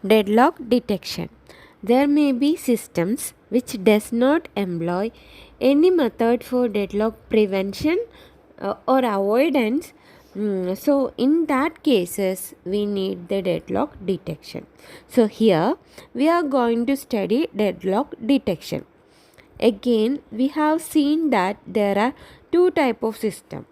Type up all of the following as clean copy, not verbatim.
Deadlock detection. There may be systems which does not employ any method for deadlock prevention or avoidance. So in that cases we need the deadlock detection. So here we are going to study deadlock detection. Again, we have seen that there are two type of system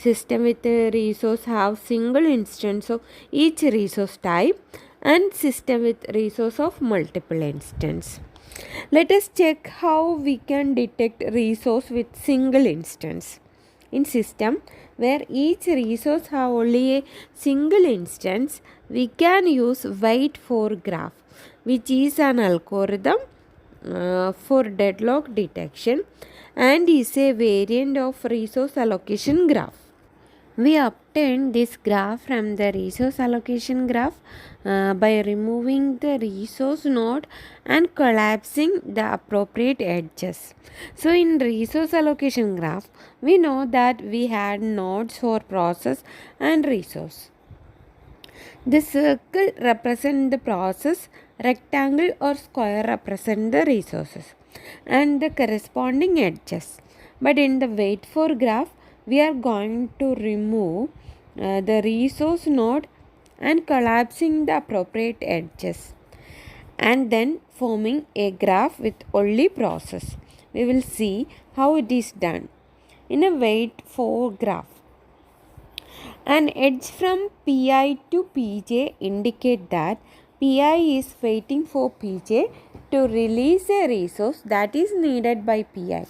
with a resource have single instance of each resource type, and system with resource of multiple instance. Let us check how we can detect resource with single instance. In system where each resource have only a single instance, we can use wait for graph, which is an algorithm for deadlock detection and is a variant of resource allocation graph. We obtain this graph from the resource allocation graph by removing the resource node and collapsing the appropriate edges. So in resource allocation graph, we know that we had nodes for process and resource. The circle represents the process, rectangle or square represent the resources and the corresponding edges. But in the wait for graph, we are going to remove the resource node and collapsing the appropriate edges and then forming a graph with only process. We will see how it is done. In a wait for graph, an edge from Pi to Pj indicate that Pi is waiting for Pj to release a resource that is needed by Pi.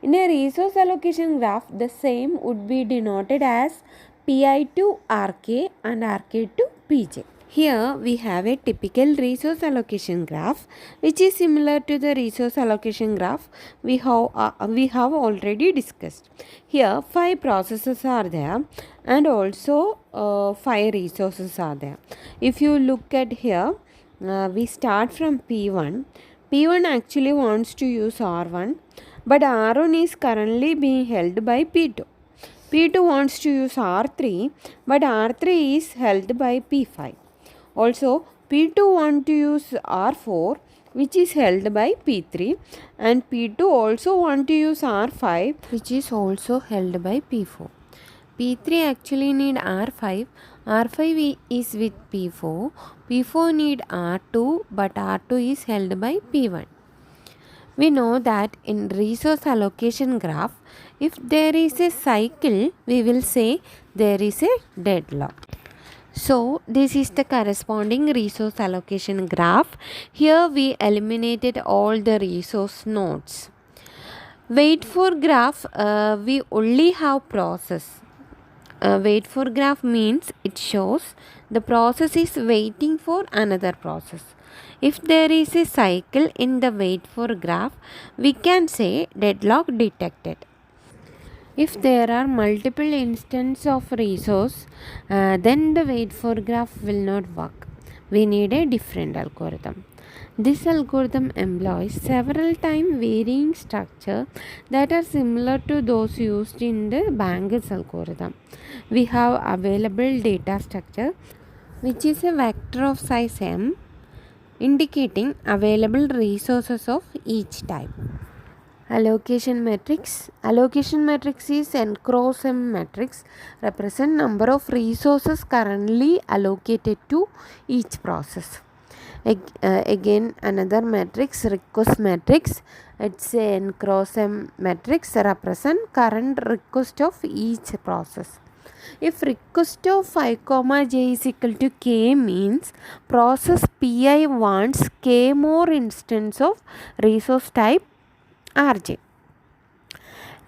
In a resource allocation graph, the same would be denoted as Pi to Rk and Rk to Pj. Here we have a typical resource allocation graph which is similar to the resource allocation graph we have already discussed. Here 5 processes are there and also 5 resources are there. If you look at here, we start from P1. P1 actually wants to use R1, but R1 is currently being held by P2. P2 wants to use R3, but R3 is held by P5. Also, P2 want to use R4, which is held by P3, and P2 also want to use R5, which is also held by P4. P3 actually need R5. R5 is with P4. P4 need R2, but R2 is held by P1. We know that in resource allocation graph, if there is a cycle, we will say there is a deadlock. So this is the corresponding resource allocation graph. Here we eliminated all the resource nodes. Wait for graph, we only have process. Wait for graph means it shows the process is waiting for another process. If there is a cycle in the wait for graph, we can say deadlock detected. If there are multiple instances of resource, then the wait for graph will not work. We need a different algorithm. This algorithm employs several time varying structure that are similar to those used in the Banger's algorithm. We have available data structure, which is a vector of size m indicating available resources of each type. Allocation matrix. Allocation matrix is n cross m matrix, represent number of resources currently allocated to each process. Again another matrix, request matrix. It's a n cross m matrix, represent current request of each process. If request of I comma j is equal to k means process Pi wants k more instance of resource type Rj.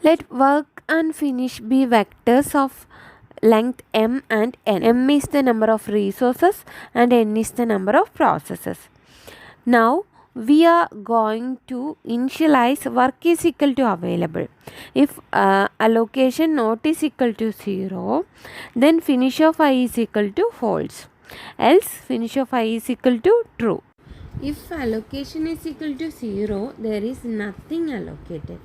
Let work and finish be vectors of length m and n. M is the number of resources and n is the number of processes. Now we are going to initialize work is equal to available. If allocation not is equal to 0, then finish of I is equal to false. Else finish of I is equal to true. If allocation is equal to 0, there is nothing allocated.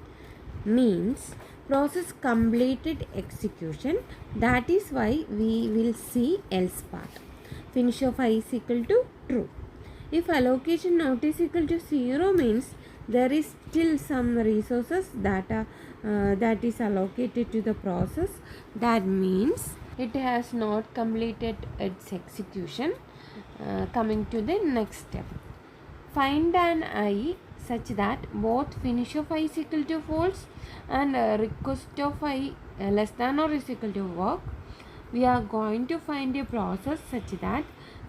Means process completed execution. That is why we will see else part. Finish of I is equal to true. If allocation not is equal to 0 means there is still some resources that is allocated to the process. That means it has not completed its execution. Coming to the next step, find an I such that both finish of I is equal to false and request of I less than or is equal to work. We are going to find a process such that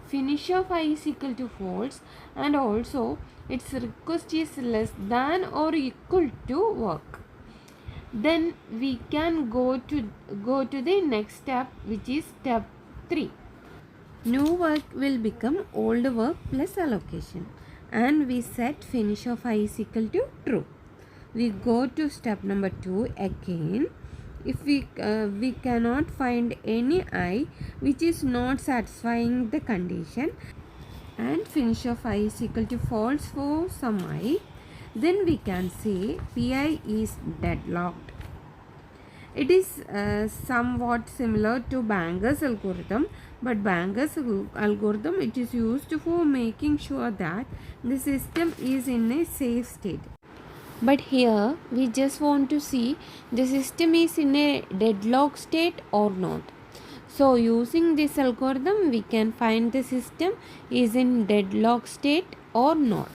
finish of I is equal to false and also its request is less than or equal to work. Then we can go to the next step, which is step 3. New work will become old work plus allocation, and we set finish of I is equal to true. We go to step number 2 again. If we cannot find any I which is not satisfying the condition and finish of I is equal to false for some I, then we can say Pi is deadlocked. It is somewhat similar to Banger's algorithm, but Banger's algorithm, it is used for making sure that the system is in a safe state. But here we just want to see the system is in a deadlock state or not. So using this algorithm we can find the system is in deadlock state or not.